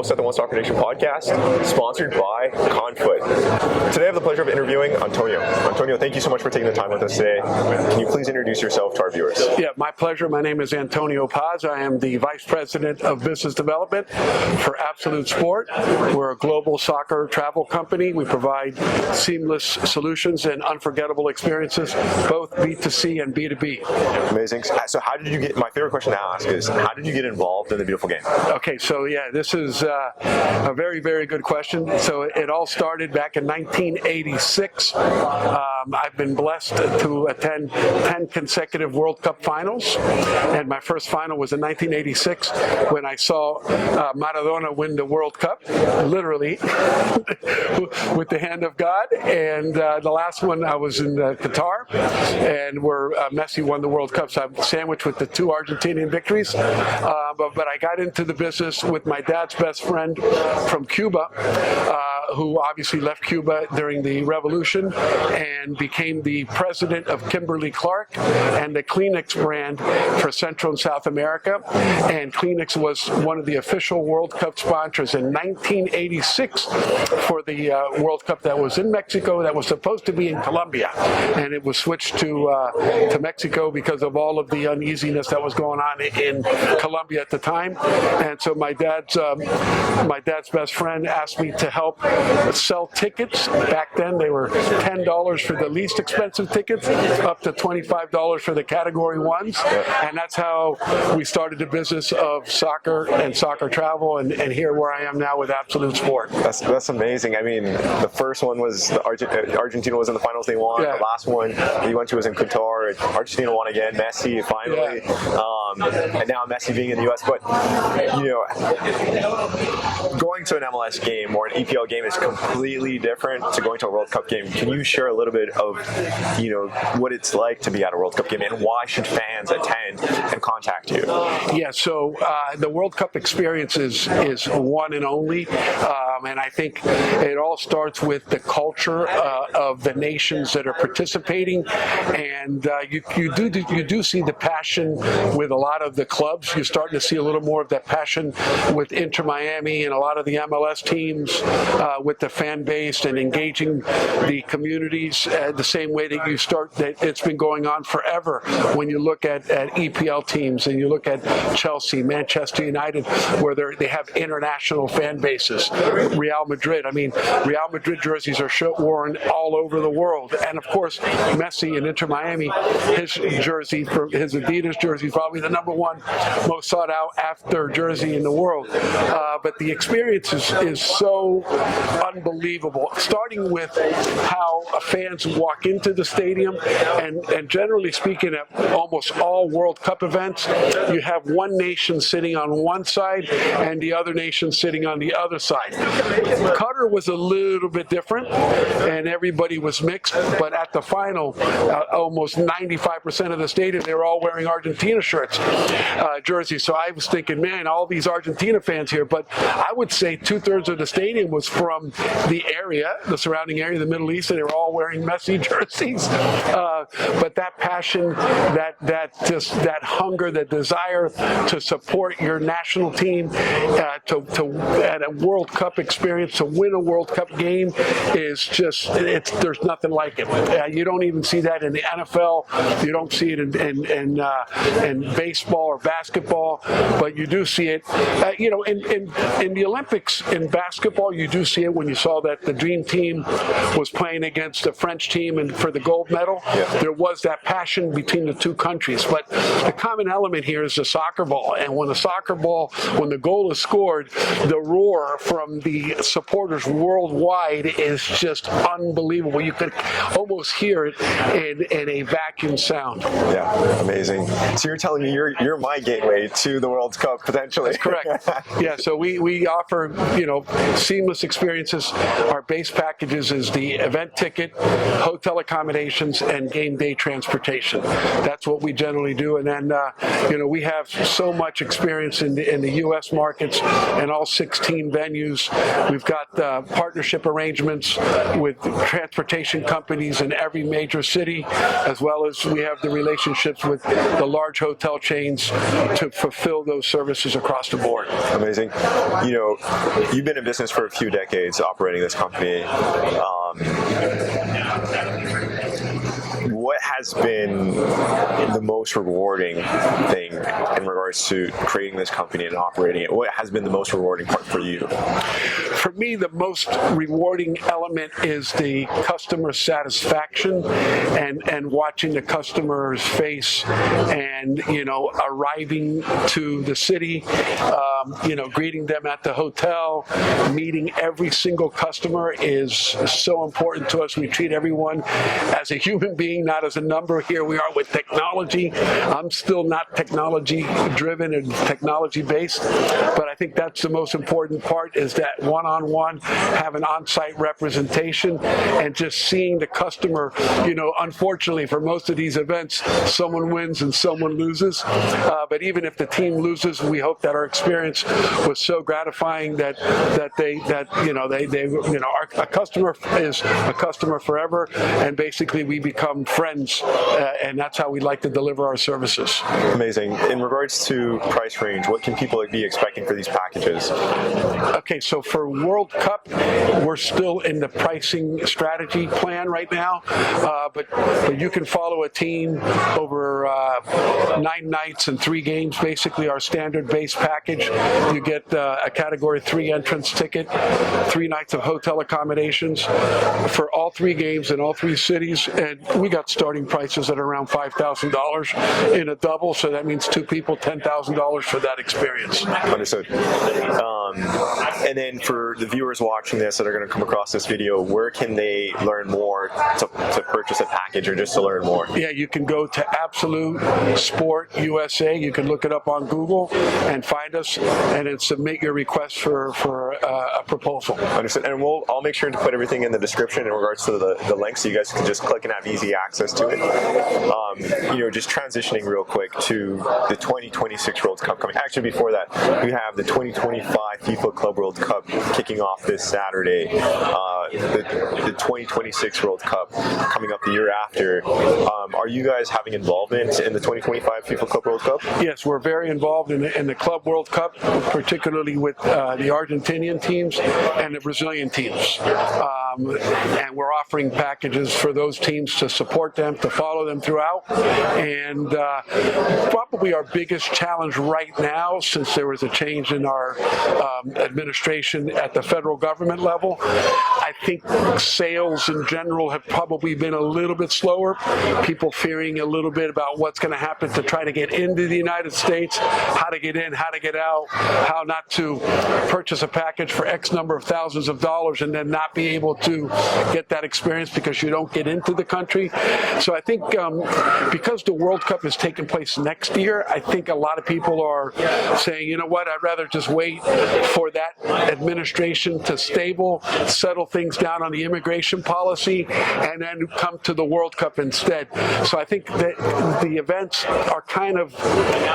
host at the One Soccer Nation podcast, sponsored by Conflict. Today I have the pleasure of interviewing Antonio. Antonio, thank you so much for taking the time with us today. Can you please introduce yourself to our viewers? Yeah, my pleasure. My name is Antonio Paz. I am the Vice President of Business Development for Absolute Sport. We're a global soccer travel company. We provide seamless solutions and unforgettable experiences, both B2C and B2B. Amazing. So how did you get, my favorite question to ask is, how did you get involved in the beautiful game? Okay, so yeah, this is a very, very good question. So it all started back in 1986. I've been blessed to attend 10 consecutive World Cup finals, and my first final was in 1986 when I saw Maradona win the World Cup, literally, with the hand of God. And the last one I was in Qatar, and where Messi won the World Cup. So I'm sandwiched with the two Argentinian victories. But I got into the business with my dad's best friend from Cuba, who obviously left Cuba during the revolution and became the president of Kimberly-Clark and the Kleenex brand for Central and South America. And Kleenex was one of the official World Cup sponsors in 1986 for the World Cup that was in Mexico, that was supposed to be in Colombia. And it was switched to Mexico because of all of the uneasiness that was going on in Colombia at the time. And so my dad's best friend asked me to help sell tickets. Back then they were $10 for the least expensive tickets, up to $25 for the category ones. And that's how we started the business of soccer and soccer travel, and here where I am now with Absolute Sport. That's amazing. I mean, the first one was Argentina was in the finals, they won. Yeah. The last one you went to was in Qatar. Argentina won again. Messi finally. Yeah. And now Messi being in the U.S. But, you know, going to an MLS game or an EPL game is completely different to going to a World Cup game. Can you share a little bit of, you know, what it's like to be at a World Cup game, and why should fans attend and contact you? Yeah, so the World Cup experience is one and only, and I think it all starts with the culture of the nations that are participating, and you do see the passion with a lot of the clubs. You're starting to see a little more of that passion with Inter Miami and a lot of the MLS teams with the fan base and engaging the communities the same way that it's been going on forever. When you look at EPL teams and you look at Chelsea, Manchester United, where they have international fan bases. Real Madrid, I mean, Real Madrid jerseys are worn all over the world. And of course, Messi in Inter Miami, his jersey, his Adidas jersey, is probably the #1 most sought out after jersey in the world. But the experience is so unbelievable, starting with how fans walk into the stadium, and generally speaking, at almost all World Cup events, you have one nation sitting on one side and the other nation sitting on the other side. Qatar was a little bit different, and everybody was mixed, but at the final, almost 95% of the stadium, they were all wearing Argentina shirts, jerseys. So I was thinking, man, all these Argentina fans here, but I would say 2/3 of the stadium was from the area, the surrounding area, the Middle East, and they were all wearing Messi jerseys. But that passion, that hunger, that desire to support your national team, at a World Cup experience, to win a World Cup game, is just, there's nothing like it. You don't even see that in the NFL. You don't see it in baseball or basketball, but you do see it, in the Olympics in basketball. You do see it when you saw that the Dream Team was playing against the French team and for the gold medal. Yeah. There was that passion between the two countries, but the common element here is the soccer ball. And when the goal is scored, the roar from the supporters worldwide is just unbelievable. You could almost hear it in a vacuum sound. Yeah, amazing. So you're telling me you're my gateway to the World Cup potentially? That's correct. Yeah, so we offer seamless experiences. Our base packages is the event ticket, hotel accommodations, and game day transportation. That's what we generally do. And then we have so much experience in the U.S. markets and all 16 venues. We've got partnership arrangements with transportation companies in every major city, as well as we have the relationships with the large hotel chains to fulfill those services across the board. Amazing. you know, you've been in business for a few decades operating this company. What has been the most rewarding thing in regards to creating this company and operating it? What has been the most rewarding part for you? For me, the most rewarding element is the customer satisfaction and watching the customer's face and, you know, arriving to the city, you know, greeting them at the hotel, meeting every single customer is so important to us. We treat everyone as a human being, not as a number. Here we are with technology. I'm still not technology driven and technology based, but I think that's the most important part, is that one-on-one, have an on-site representation, and just seeing the customer. You know, unfortunately for most of these events, someone wins and someone loses, but even if the team loses, we hope that our experience was so gratifying that a customer is a customer forever, and basically we become friends, and that's how we like to deliver our services. Amazing. In regards to price range, what can people be expecting for these packages? Okay, so for World Cup, we're still in the pricing strategy plan right now, but you can follow a team over 9 nights and 3 games, basically our standard base package. You get a Category 3 entrance ticket, 3 nights of hotel accommodations for all 3 games in all 3 cities, and we got starting prices at around $5,000 in a double, so that means 2 people, $10,000 for that experience. Understood. And then for the viewers watching this that are going to come across this video, where can they learn more to purchase a package or just to learn more? Yeah, you can go to ABSOLUT Sport USA. You can look it up on Google and find us, and then submit your request for a proposal. Understood. And I'll make sure to put everything in the description in regards to the link, so you guys can just click and have easy access to it. You know, just transitioning real quick to the 2026 World Cup coming. Actually, before that, we have the 2025 FIFA Club World Cup kicking off this Saturday. The 2026 World Cup coming up the year after. Are you guys having involvement in the 2025 FIFA Club World Cup? Yes, we're very involved in the Club World Cup, particularly with the Argentinian teams and the Brazilian teams. And we're offering packages for those teams to support them, to follow them throughout. And probably our biggest challenge right now, since there was a change in our administration at the federal government level, I think sales in general have probably been a little bit slower. People fearing a little bit about what's going to happen to try to get into the United States, how to get in, how to get out, how not to purchase a package for X number of thousands of dollars and then not be able to get that experience because you don't get into the country. So I think because the World Cup is taking place next year, I think a lot of people are saying, you know what, I'd rather just wait for that administration to settle things down on the immigration policy, and then come to the World Cup instead. So I think that the events are kind of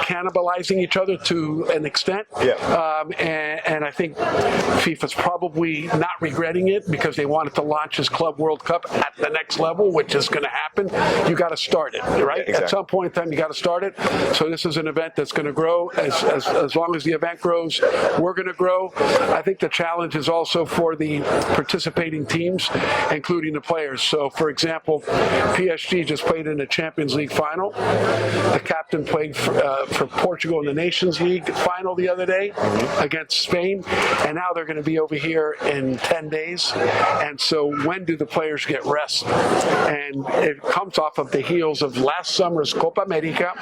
cannibalizing each other to an extent. Yeah. And I think FIFA's probably not regretting it, because they wanted to launch this Club World Cup at the next level, which is going to happen. You got to start it, right? Yeah, exactly. At some point in time, you got to start it. So this is an event that's going to grow. As long as the event grows, we're going to grow. I think the challenge is also for the participating teams, including the players. So, for example, PSG just played in the Champions League final. The captain played for Portugal in the Nations League final the other day against Spain, and now they're going to be over here in 10 days. And so when do the players get rest? And it comes off of the heels of last summer's Copa America,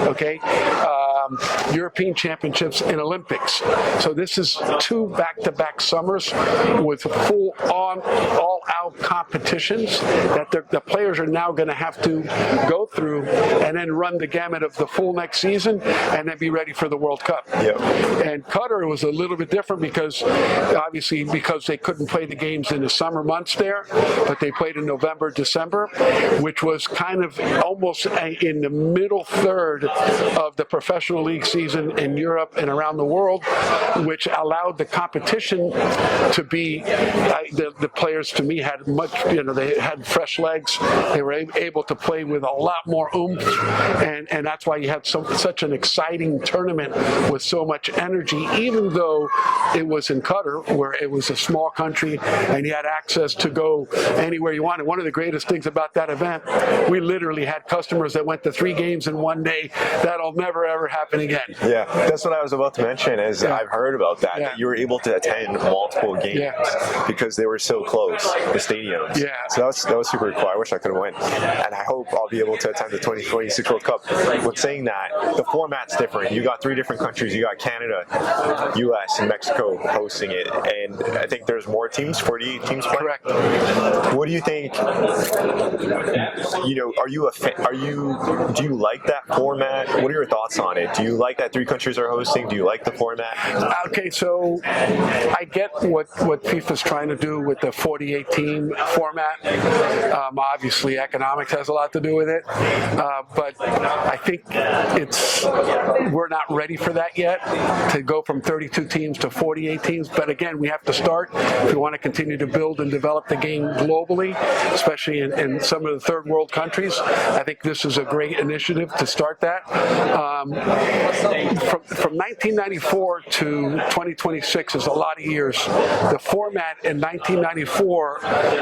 okay, European Championships and Olympics. So this is 2 back-to-back summers with full-on, all-out competitions that the players are now going to have to go through and then run the gamut of the full next season and then be ready for the World Cup. Yep. And Qatar was a little bit different because they couldn't play the games in the summer months there, but they played in November, December, which was kind of almost in the middle third of the professional National League season in Europe and around the world, which allowed the competition to be, the players to me had much, they had fresh legs. They were able to play with a lot more oomph, and that's why you had such an exciting tournament with so much energy, even though it was in Qatar, where it was a small country and you had access to go anywhere you wanted. One of the greatest things about that event, we literally had customers that went to 3 games in one day. That'll never ever happen again. Yeah, that's what I was about to mention. I've heard about that you were able to attend multiple games because they were so close, the stadiums. Yeah. So that was super cool. I wish I could have went, and I hope I'll be able to attend the 2026 World Cup. With saying that, the format's different. You got 3 different countries. You got Canada, U.S., and Mexico hosting it, and I think there's more teams, 48 teams playing. Correct. What do you think? Are you a fan? Do you like that format? What are your thoughts on it? Do you like that 3 countries are hosting? Do you like the format? Okay, so I get what FIFA's trying to do with the 48-team format. Obviously, economics has a lot to do with it, but I think we're not ready for that yet, to go from 32 teams to 48 teams. But again, we have to start if we want to continue to build and develop the game globally, especially in some of the third world countries. I think this is a great initiative to start that. From 1994 to 2026 is a lot of years. The format in 1994,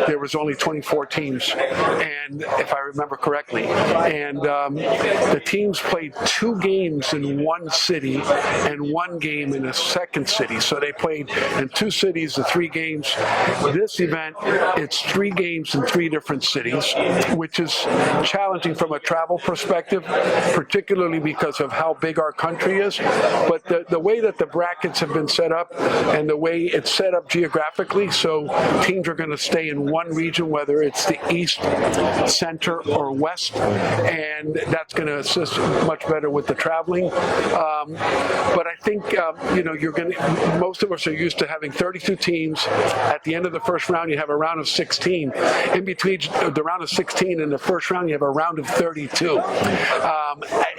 there was only 24 teams, and if I remember correctly, and the teams played 2 games in one city and 1 game in a second city. So they played in 2 cities, the 3 games. This event, it's 3 games in 3 different cities, which is challenging from a travel perspective, particularly because of how big our country is. But the way that the brackets have been set up and the way it's set up geographically, so teams are going to stay in one region, whether it's the east, center, or west, and that's going to assist much better with the traveling. But I think most of us are used to having 32 teams. At the end of the first round, you have a round of 16. In between the round of 16 and the first round, you have a round of 32.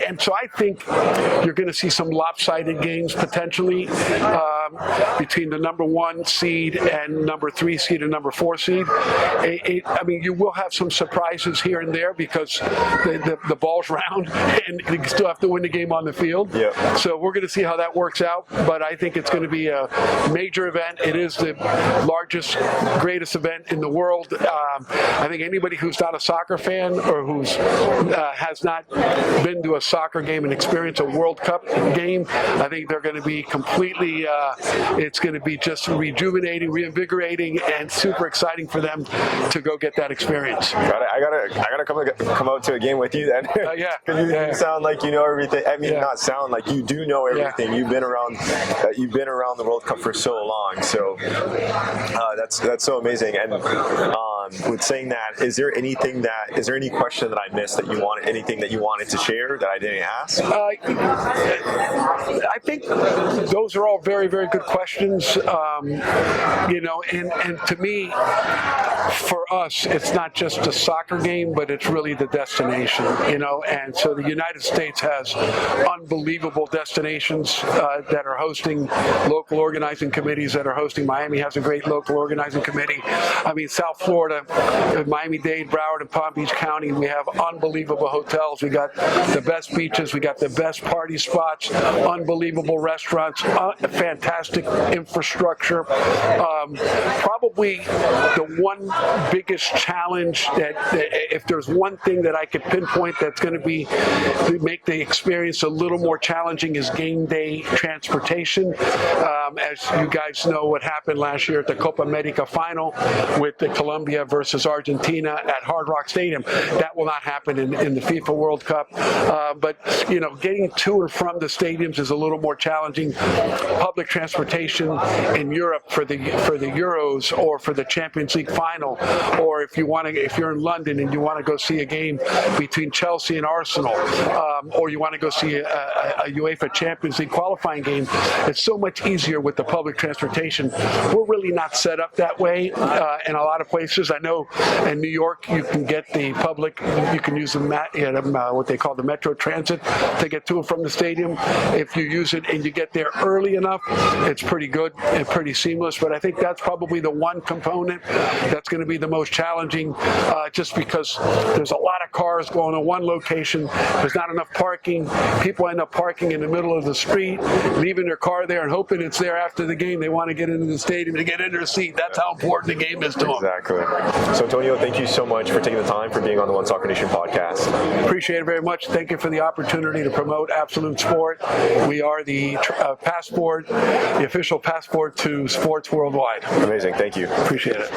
And so I think you're going to see some lopsided games potentially between the number 1 seed and number 3 seed and number 4 seed. You will have some surprises here and there because the ball's round and you still have to win the game on the field. Yeah. So we're going to see how that works out. But I think it's going to be a major event. It is the largest, greatest event in the world. I think anybody who's not a soccer fan or who's has not been to a soccer game and experienced a World Cup game, I think they're going to be completely, it's going to be just rejuvenating, reinvigorating, and super exciting for them to go get that experience. I gotta come out to a game with you then. Yeah. You sound like you know everything. I mean, not sound like you do know everything. You've been around the World Cup for so long. So that's so amazing. And with saying that, is there any question that I missed that you wanted, anything that you wanted to share that I didn't ask? I think those are all very, very good questions. And to me, for us, it's not just a soccer game, but it's really the destination, and so the United States has unbelievable destinations that are hosting local organizing committees that are hosting. Miami has a great local organizing committee. I mean, South Florida, Miami-Dade, Broward, and Palm Beach County, we have unbelievable hotels. We got the best beaches. We got the best party spots, unbelievable restaurants, fantastic infrastructure. Probably the one biggest challenge that if there's one thing that I could pinpoint that's going to make the experience a little more challenging is game day transportation. As you guys know, what happened last year at the Copa America final with the Colombia versus Argentina at Hard Rock Stadium. That will not happen in the FIFA World Cup. But getting to and from the stadiums is a little more challenging. Public transportation transportation in Europe for the Euros or for the Champions League final, or if you're in London and you want to go see a game between Chelsea and Arsenal, or you want to go see a UEFA Champions League qualifying game, it's so much easier with the public transportation. We're really not set up that way in a lot of places. I know in New York you can get the public, you can use what they call the Metro Transit to get to and from the stadium. If you use it and you get there early enough, it's pretty good and pretty seamless. But I think that's probably the one component that's going to be the most challenging, just because there's a lot of cars going to one location. There's not enough parking. People end up parking in the middle of the street, leaving their car there and hoping it's there after the game. They want to get into the stadium to get in their seat. That's how important the game is to them. Exactly. So, Antonio, thank you so much for taking the time for being on the One Soccer Nation podcast. Appreciate it very much. Thank you for the opportunity to promote Absolute Sport. We are the passport, the official passport to sports worldwide. Amazing. Thank you. Appreciate it.